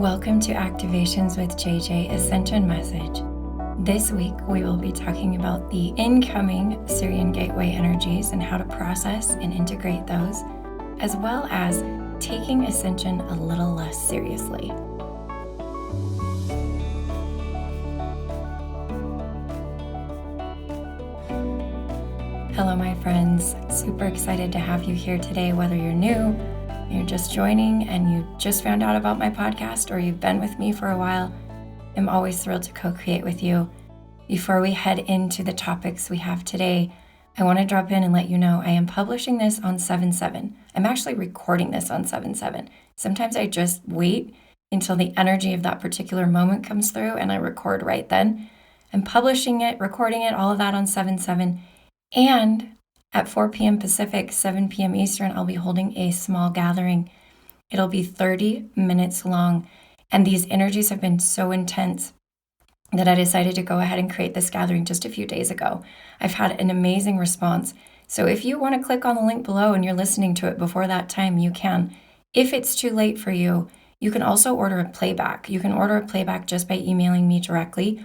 Welcome to Activations with JJ Ascension message. This week we will be talking about the incoming Sirian Gateway energies and how to process and integrate those, as well as taking Ascension a little less seriously. Hello my friends, super excited to have you here today, whether you're new, you're just joining and you just found out about my podcast, or you've been with me for a while. I'm always thrilled to co-create with you. Before we head into the topics we have today, I want to drop in and let you know I am publishing this on 7/7. I'm actually recording this on 7/7. Sometimes I just wait until the energy of that particular moment comes through and I record right then. I'm publishing it, recording it, all of that on 7/7. And at 4 p.m. Pacific, 7 p.m. Eastern, I'll be holding a small gathering. It'll be 30 minutes long. And these energies have been so intense that I decided to go ahead and create this gathering just a few days ago. I've had an amazing response. So if you want to click on the link below and you're listening to it before that time, you can. If it's too late for you, you can also order a playback. You can order a playback just by emailing me directly.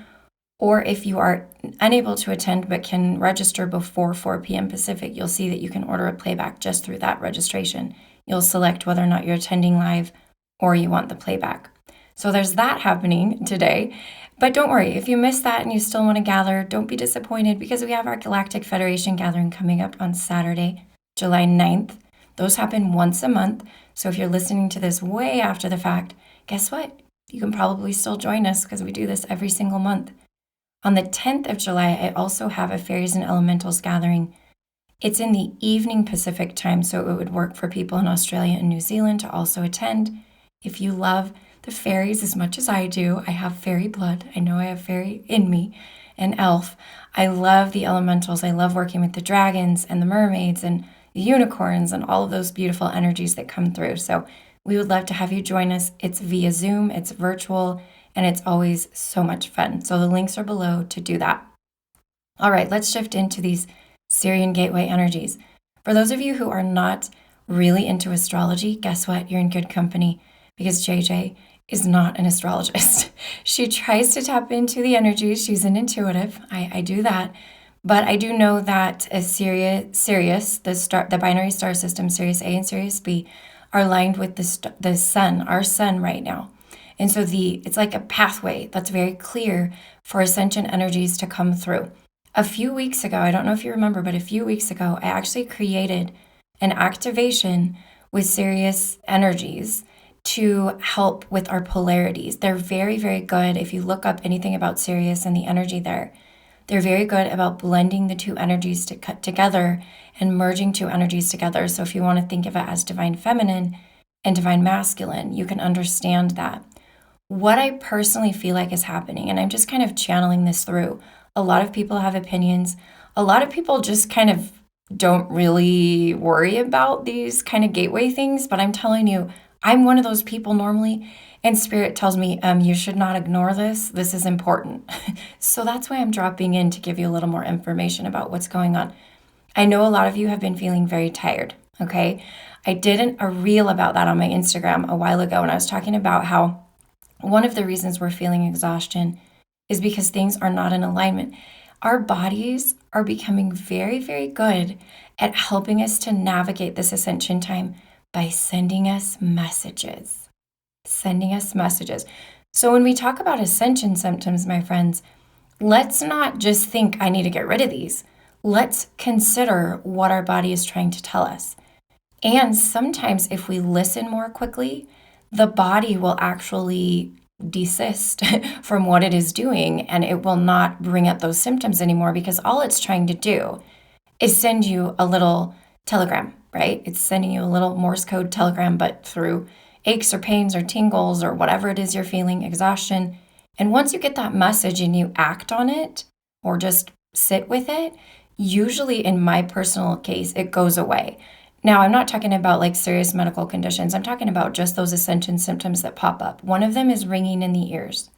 Or if you are unable to attend but can register before 4 p.m. Pacific, you'll see that you can order a playback just through that registration. You'll select whether or not you're attending live or you want the playback. So there's that happening today. But don't worry, if you missed that and you still want to gather, don't be disappointed because we have our Galactic Federation gathering coming up on Saturday, July 9th. Those happen once a month. So if you're listening to this way after the fact, guess what? You can probably still join us because we do this every single month. On the 10th of July, I also have a Fairies and Elementals gathering. It's in the evening Pacific time, so it would work for people in Australia and New Zealand to also attend. If you love the fairies as much as I do, I have fairy blood. I know I have fairy in me, and elf. I love the elementals. I love working with the dragons and the mermaids and the unicorns and all of those beautiful energies that come through. So we would love to have you join us. It's via Zoom, it's virtual, and it's always so much fun. So the links are below to do that. All right, let's shift into these Sirian Gateway energies. For those of you who are not really into astrology, guess what? You're in good company because JJ is not an astrologist. She tries to tap into the energies. She's an intuitive. I do that. But I do know that Sirius, the binary star system, Sirius A and Sirius B, are aligned with the sun, our sun right now. And so it's like a pathway that's very clear for Ascension energies to come through. A few weeks ago, I don't know if you remember, but a few weeks ago, I actually created an activation with Sirius energies to help with our polarities. They're very, very good. If you look up anything about Sirius and the energy there, they're very good about blending the two energies together and merging two energies together. So if you want to think of it as divine feminine and divine masculine, you can understand that. What I personally feel like is happening, and I'm just kind of channeling this through, a lot of people have opinions. A lot of people just kind of don't really worry about these kind of gateway things, but I'm telling you, I'm one of those people normally, and Spirit tells me, you should not ignore this. This is important. So that's why I'm dropping in to give you a little more information about what's going on. I know a lot of you have been feeling very tired, okay? I did a reel about that on my Instagram a while ago, and I was talking about how one of the reasons we're feeling exhaustion is because things are not in alignment. Our bodies are becoming very, very good at helping us to navigate this ascension time by sending us messages. So when we talk about ascension symptoms, my friends, let's not just think I need to get rid of these. Let's consider what our body is trying to tell us. And sometimes if we listen more quickly, the body will actually desist from what it is doing and it will not bring up those symptoms anymore because all it's trying to do is send you a little telegram, right? It's sending you a little Morse code telegram, but through aches or pains or tingles or whatever it is you're feeling, exhaustion. And once you get that message and you act on it or just sit with it, usually in my personal case, it goes away. Now, I'm not talking about like serious medical conditions. I'm talking about just those ascension symptoms that pop up. One of them is ringing in the ears.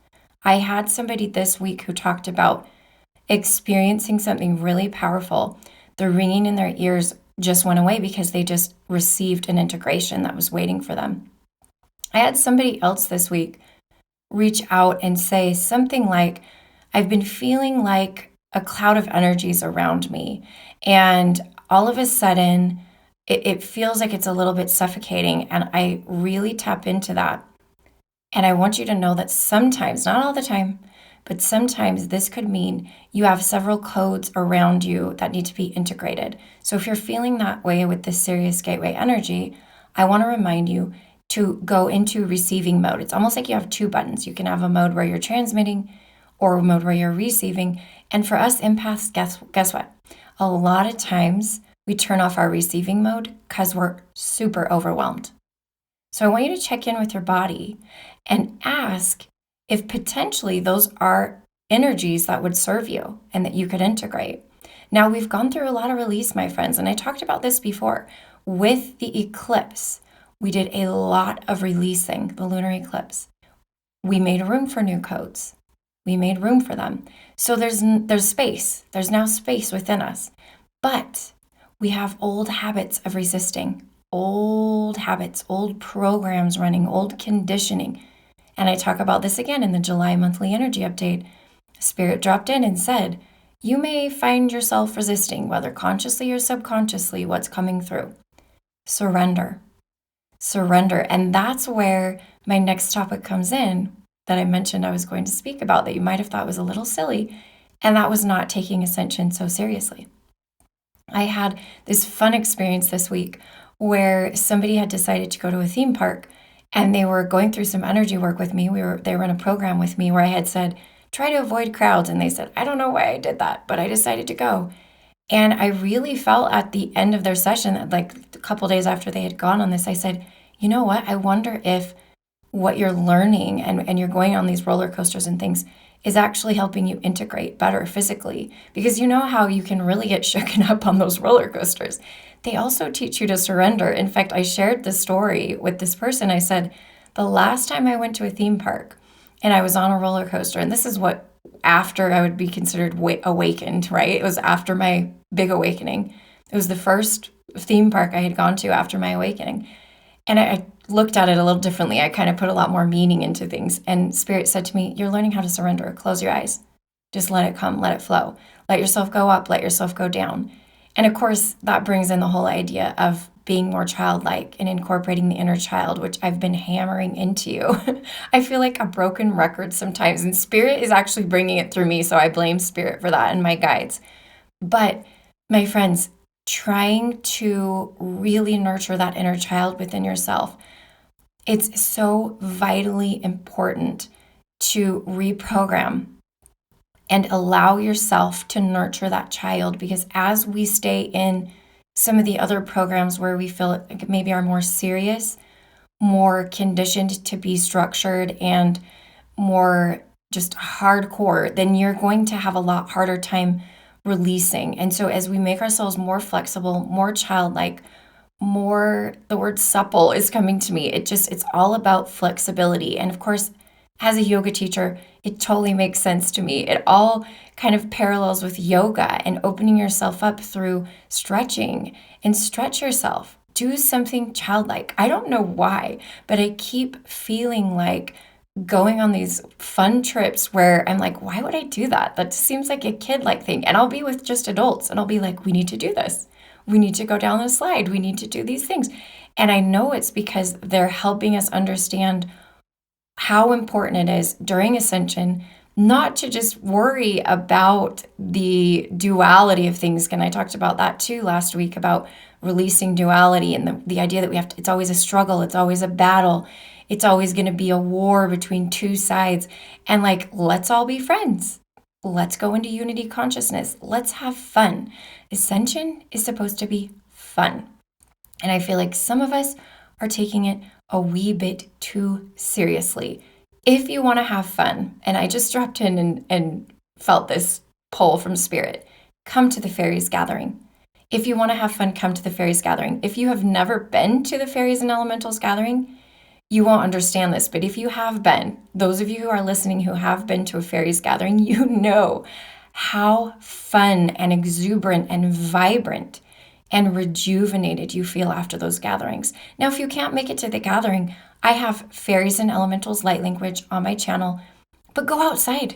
I had somebody this week who talked about experiencing something really powerful. The ringing in their ears just went away because they just received an integration that was waiting for them. I had somebody else this week reach out and say something like, I've been feeling like a cloud of energies around me. And all of a sudden, it feels like it's a little bit suffocating. And I really tap into that. And I want you to know that sometimes, not all the time, but sometimes this could mean you have several codes around you that need to be integrated. So if you're feeling that way with this Sirius Gateway energy, I want to remind you to go into receiving mode. It's almost like you have two buttons. You can have a mode where you're transmitting or a mode where you're receiving. And for us empaths, guess what? A lot of times we turn off our receiving mode because we're super overwhelmed. So I want you to check in with your body and ask if potentially those are energies that would serve you and that you could integrate. Now, we've gone through a lot of release, my friends, and I talked about this before. With the eclipse, we did a lot of releasing, the lunar eclipse. We made room for new codes. We made room for them. So there's space. There's now space within us. But we have old habits of resisting, old habits, old programs running, old conditioning. And I talk about this again in the July monthly energy update. Spirit dropped in and said, you may find yourself resisting, whether consciously or subconsciously, what's coming through. Surrender. Surrender. And that's where my next topic comes in that I mentioned I was going to speak about that you might have thought was a little silly. And that was not taking Ascension so seriously. I had this fun experience this week where somebody had decided to go to a theme park and they were going through some energy work with me. They were in a program with me where I had said, try to avoid crowds. And they said, I don't know why I did that, but I decided to go. And I really felt at the end of their session, like a couple days after they had gone on this, I said, you know what? I wonder if what you're learning and you're going on these roller coasters and things is actually helping you integrate better physically. Because you know how you can really get shooken up on those roller coasters. They also teach you to surrender. In fact, I shared the story with this person. I said, the last time I went to a theme park and I was on a roller coaster, and this is what after I would be considered awakened, right? It was after my big awakening. It was the first theme park I had gone to after my awakening. And I looked at it a little differently. I kind of put a lot more meaning into things. And Spirit said to me, you're learning how to surrender. Close your eyes. Just let it come, let it flow. Let yourself go up, let yourself go down. And of course, that brings in the whole idea of being more childlike and incorporating the inner child, which I've been hammering into you. I feel like a broken record sometimes, and Spirit is actually bringing it through me, so I blame Spirit for that and my guides. But my friends, trying to really nurture that inner child within yourself, it's so vitally important to reprogram and allow yourself to nurture that child, because as we stay in some of the other programs where we feel like maybe are more serious, more conditioned to be structured and more just hardcore, then you're going to have a lot harder time releasing. And so as we make ourselves more flexible, more childlike, more, the word supple is coming to me. It's all about flexibility. And of course, as a yoga teacher, it totally makes sense to me. It all kind of parallels with yoga and opening yourself up through stretching, and stretch yourself. Do something childlike. I don't know why, but I keep feeling like going on these fun trips where I'm like, why would I do that? That just seems like a kid-like thing. And I'll be with just adults and I'll be like, we need to do this. We need to go down the slide. We need to do these things. And I know it's because they're helping us understand how important it is during Ascension not to just worry about the duality of things. And I talked about that too last week, about releasing duality and the idea that we have to, it's always a struggle, it's always a battle, it's always going to be a war between two sides. And like, let's all be friends. Let's go into unity consciousness. Let's have fun. Ascension is supposed to be fun. And I feel like some of us are taking it a wee bit too seriously. If you want to have fun, and I just dropped in and felt this pull from Spirit, come to the Fairies Gathering. If you want to have fun, come to the Fairies Gathering. If you have never been to the Fairies and Elementals Gathering, you won't understand this. But if you have been, those of you who are listening who have been to a Fairies Gathering, you know how fun and exuberant and vibrant and rejuvenated you feel after those gatherings. Now, if you can't make it to the gathering, I have Fairies and Elementals light language on my channel, but go outside.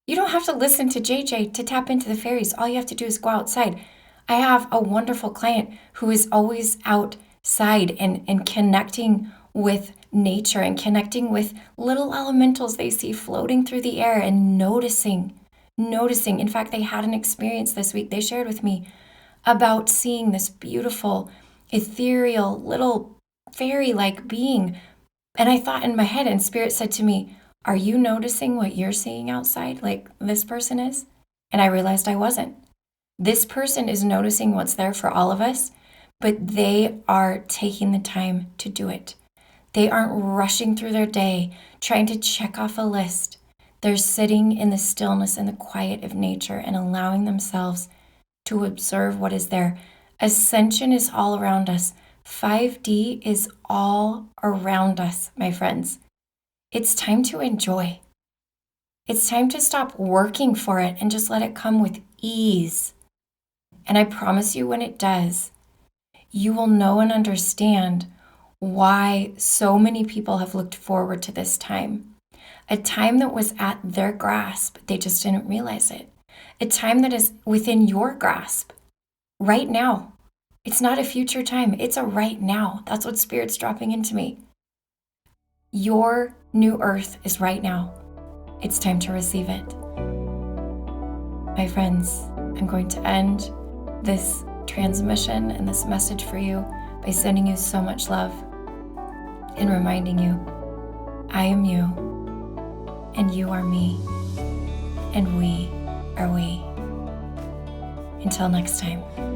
You don't have to listen to JJ to tap into the fairies. All you have to do is go outside. I have a wonderful client who is always outside and connecting with nature and connecting with little elementals they see floating through the air and noticing. In fact, they had an experience this week. They shared with me about seeing this beautiful, ethereal, little fairy-like being. And I thought in my head, and Spirit said to me, are you noticing what you're seeing outside like this person is? And I realized I wasn't. This person is noticing what's there for all of us, but they are taking the time to do it. They aren't rushing through their day, trying to check off a list. They're sitting in the stillness and the quiet of nature and allowing themselves to observe what is there. Ascension is all around us. 5D is all around us, my friends. It's time to enjoy. It's time to stop working for it and just let it come with ease. And I promise you, when it does, you will know and understand why so many people have looked forward to this time. A time that was at their grasp, they just didn't realize it. A time that is within your grasp right now. It's not a future time, it's a right now. That's what Spirit's dropping into me. Your new earth is right now. It's time to receive it. My friends, I'm going to end this transmission and this message for you by sending you so much love and reminding you, I am you, and you are me, and we are we. Until next time.